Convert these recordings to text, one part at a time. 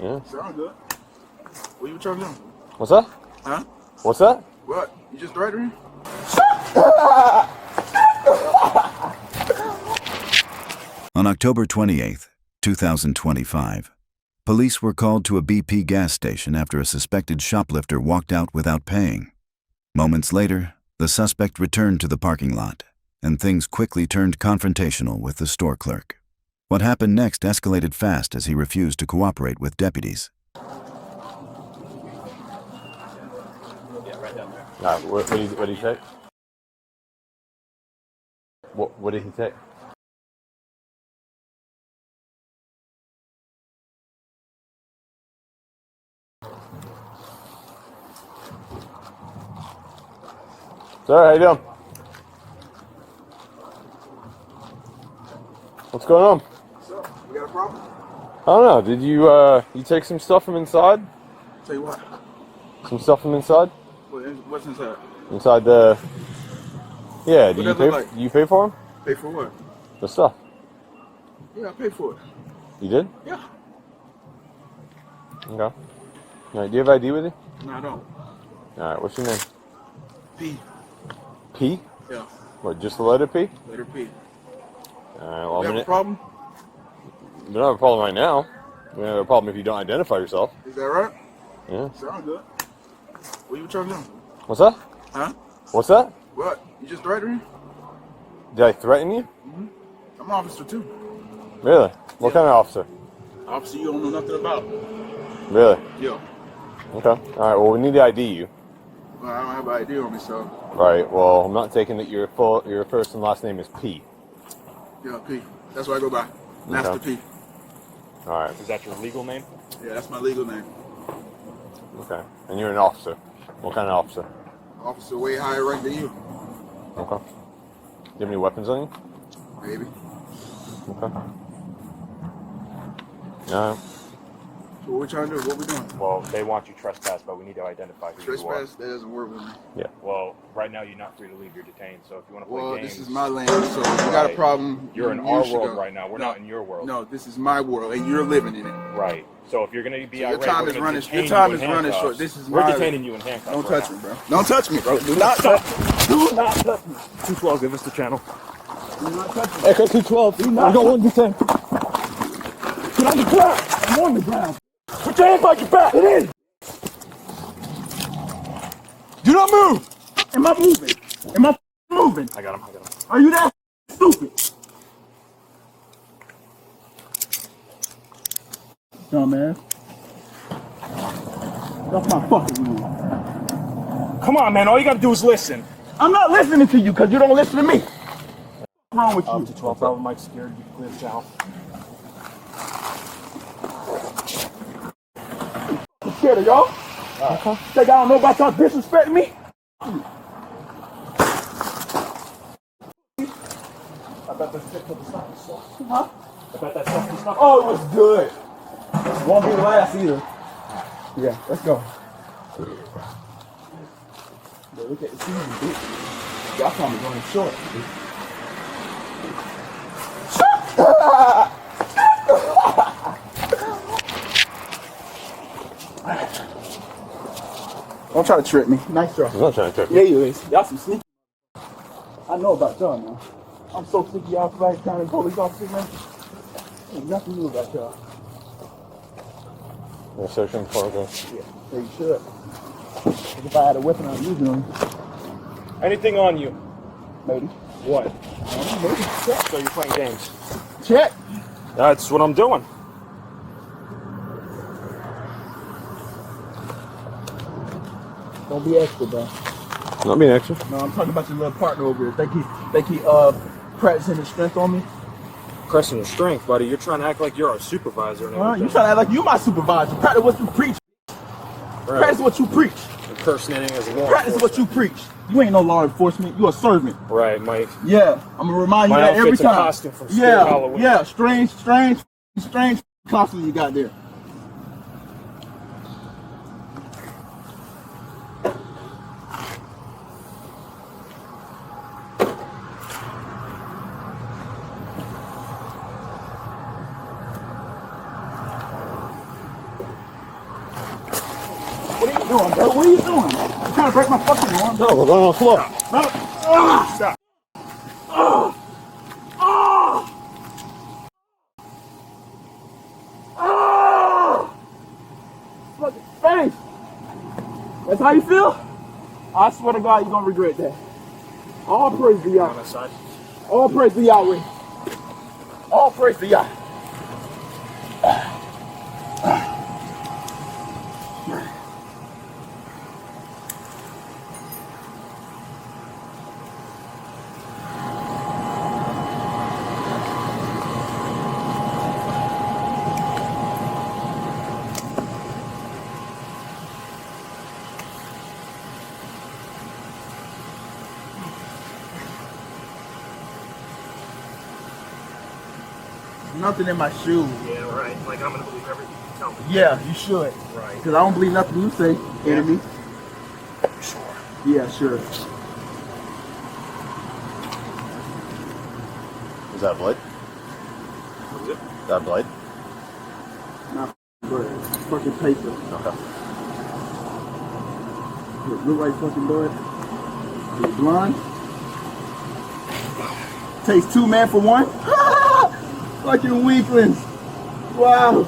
Yeah. Sound good. What you trying to do? What's that? Huh? What's that? What? You just threatened me? On October 28, 2025, police were called to a BP gas station after a suspected shoplifter walked out without paying. Moments later, the suspect returned to the parking lot, and things quickly turned confrontational with the store clerk. What happened next escalated fast as he refused to cooperate with deputies. Yeah, right down there. All right, what did he say? What did he say? Sir, how you doing? What's going on? What's up? We got a problem? I don't know. Did you you take some stuff from inside? Tell you what. Some stuff from inside? What's inside? Inside the. Yeah. What does it look like? Do you pay for them? Pay for what? The stuff. Yeah, I paid for it. You did? Yeah. Okay. All right. Do you have ID with you? No, I don't. All right. What's your name? P. P? Yeah. What? Just the letter P? Letter P. All right. Well, You have a problem? We don't have a problem right now. We have a problem if you don't identify yourself. Is that right? Yeah. Sound good. What you trying to do? What's that? Huh? What's that? What? You just threatened me? Did I threaten you? Mm-hmm. I'm an officer too. Really? What kind of officer? Officer you don't know nothing about. Really? Yeah. Okay. All right. Well, we need to ID you. Well, I don't have an ID on me, so. All right. Well, I'm not taking that your first and last name is P. Yeah, P. That's what I go by. Master Okay. P. All right. Is that your legal name? Yeah, that's my legal name. Okay. And you're an officer. What kind of officer? Officer way higher rank than you. Okay. Do you have any weapons on you? Maybe. Okay. No. So what we trying to do? What we doing? Well, they want you trespass, but we need to identify who you are. Trespass? That doesn't work with me. Yeah. Well, right now you're not free to leave. You're detained. So if you want to play Well, games, this is my land, so if you got a problem. You're in you our should world go. right now. We're not in your world. No, this is my world, and you're living in it. Right. So if you're going to be So your irate, time we're is gonna running. detain Your time you is in running handcuffs. short. This is We're my. detaining you in handcuffs. Don't right touch now. me, bro. Don't touch me, bro. Do not touch me. Do not touch me. 212, give us the channel. Do not touch me. Echo 212. Do not. I don't want to detain. Get on the ground. I'm on the ground. Put your hands behind your back. It is. Do not move. Am I moving? Am I moving? I got him. Are you that stupid? Dumbass. That's my fucking rule. Come on, man. All you got to do is listen. I'm not listening to you because you don't listen to me. What's wrong with you? 12, probably Mike scared. You can clear the channel. I'm scared of y'all. Think I don't know about y'all disrespecting me? I bet that's it for the stuff. Huh? I bet that's stuff. Stuff. Oh, it was good. Won't be the last either. Yeah, let's go. Yeah, look at the season, bitch. Y'all probably running short. Don't try to trick me. Nice try. I'm not trying to trick you. Yeah, you is. Y'all some sneaky. I know about y'all now. I'm so sick of y'all flag county police officers, man. Ain't nothing new about y'all. We're searching for it. Yeah, you should. If I had a weapon, I'd use it on you. Anything on you? Maybe. What? Maybe. Check. So you're playing games. Check. That's what I'm doing. Don't be extra, bro. Not being extra. No, I'm talking about your little partner over here. Think he practicing his strength on me? Pressing your strength, buddy. You're trying to act like you're a supervisor and everything. You trying to act like you my supervisor. Practice what you preach. Right. Practice what you preach. Impersonating as a law Practice what you preach. You ain't no law enforcement. You a servant. Right, Mike. Yeah, I'm gonna remind you My that every outfit's a time. costume from Spirit Halloween. Yeah, strange costume you got there. What are you doing, bro? What are you doing? You're trying to break my fucking arm. No, we're going on the floor. Stop. Fucking face. That's how you feel? I swear to God, you're gonna regret that. All praise to Yah. All praise to Yahweh. All praise to Yah. Nothing in my shoes. Yeah, right. Like, I'm gonna believe everything you tell me. Yeah, you should. Right. Because I don't believe nothing you say, enemy. Sure. Yeah, sure. Is that blood? What is it? Is that blood? Not blood. Fucking paper. Okay. Look like fucking blood. It's blonde. Takes two men for one. Fucking weaklings. Wow.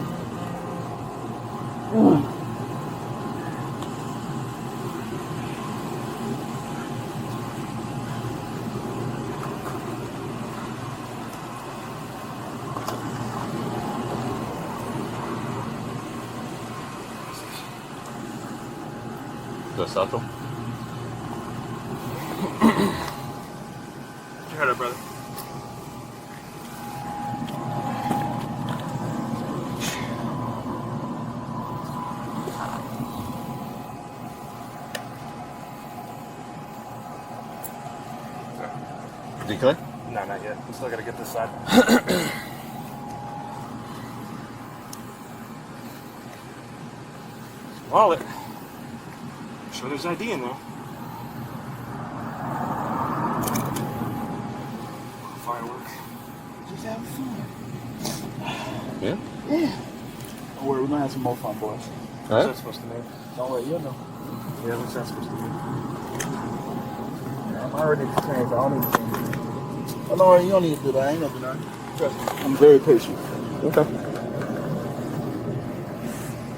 Is that satchel? Put your head up, brother. Is he clear? No, not yet. We still gotta get this side. Wallet. I'm sure there's ID in there. Fireworks. Just having fun. Yeah. Yeah. Don't worry, we're gonna have some more fun, boys. All What's right. that supposed to mean? Don't worry, you'll know. Yeah, what's that supposed to mean? I'm already experienced. I don't need to change. Oh, no, you don't need to do that. I ain't gonna do nothing. Trust me. I'm very patient. Okay.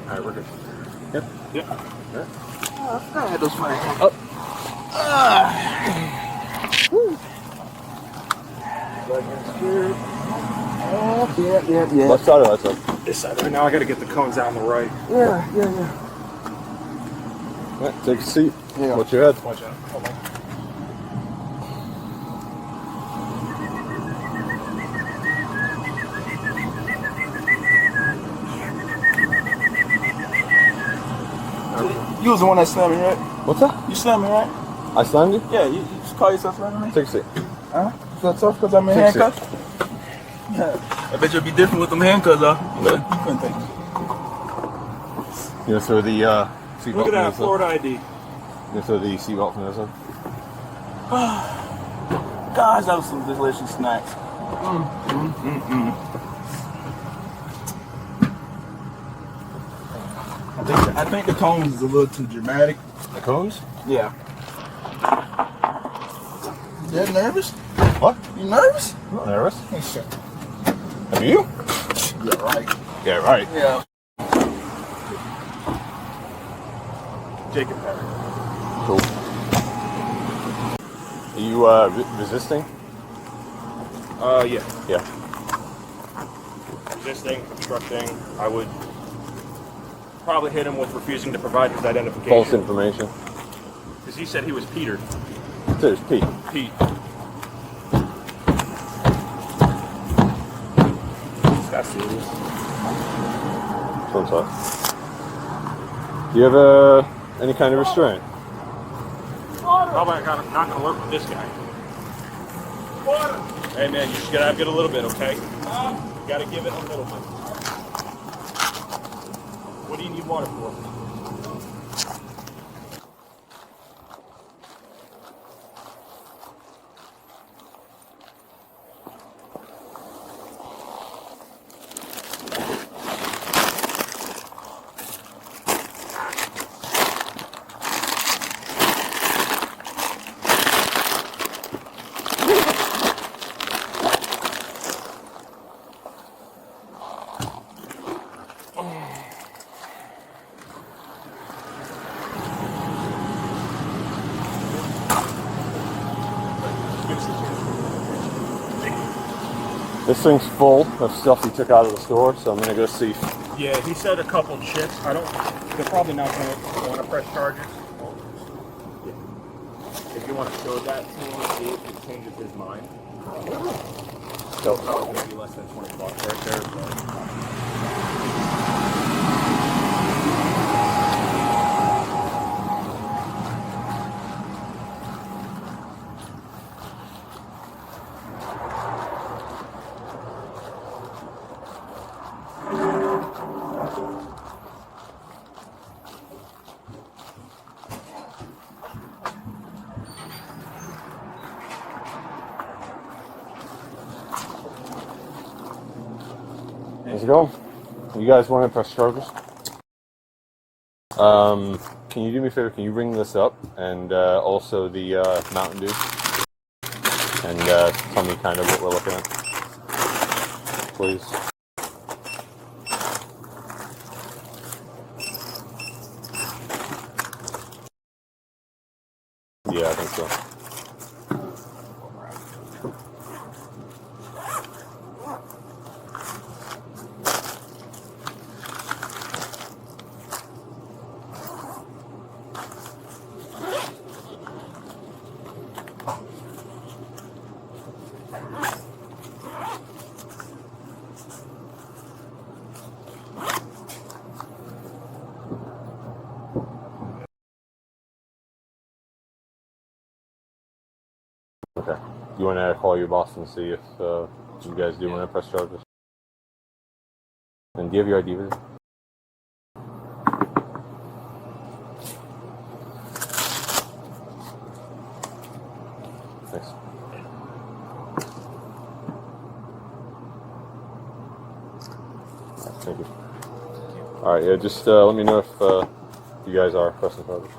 All right, we're good. Yep. Yep. I had those fine. Up. Oh, yeah. Left side or right side? This side. Right now, I gotta get the cones down the right. Yeah. All right, take a seat. Yeah. Watch your head. Watch out. Hold on. You was the one that slammed me, right? What's that? You slammed me, right? I slammed you? Yeah, you just call yourself slamming me? Take a seat. Huh? So tough because I'm in Take a seat. handcuffs? Yeah. I bet you'll be different with them handcuffs, though. Yeah. You couldn't take it. You know, throw the seatbelt Look at from that this side. Florida ID. You know, throw the seatbelt from this side. Gosh, that was some delicious snacks. I think the cones is a little too dramatic. The cones? Yeah. You that nervous? What? You nervous? I'm not nervous. Hey, shit. Are you? Yeah, right. Yeah, right. Yeah. Jacob Perry. Cool. Are you resisting? Yeah. Yeah. Resisting, obstructing. I would probably hit him with refusing to provide his identification. False information. Because he said he was Peter. There's Pete. Pete. That's serious. Sounds like. Do you have any kind of restraint? How about not gonna work with this guy? Hey man, you just gotta get a little bit, okay? You gotta give it a little bit. What do you need water for? This thing's full of stuff he took out of the store, so I'm gonna go see. Yeah, he said a couple chips. They're probably not going to press charges. If you want to show that to him, see if it changes his mind. So probably going to be less than 20 bucks right there. So. Let's go. You guys want to press charges? Can you do me a favor? Can you ring this up and also the Mountain Dew, and tell me kind of what we're looking at, please. Yeah, I think so. Okay. You want to call your boss and see if you guys do want to press charges? And do you have your ID with you? Thanks. Thank you. All right. Yeah. Just let me know if you guys are pressing charges.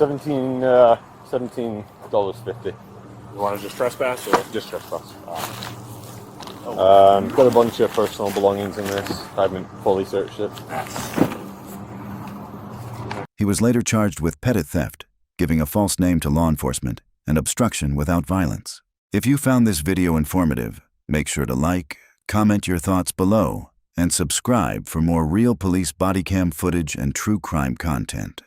$17.50. You want to just trespass or? Just trespass. Got a bunch of personal belongings in this. I haven't fully searched it. He was later charged with petit theft, giving a false name to law enforcement, and obstruction without violence. If you found this video informative, make sure to like, comment your thoughts below, and subscribe for more real police body cam footage and true crime content.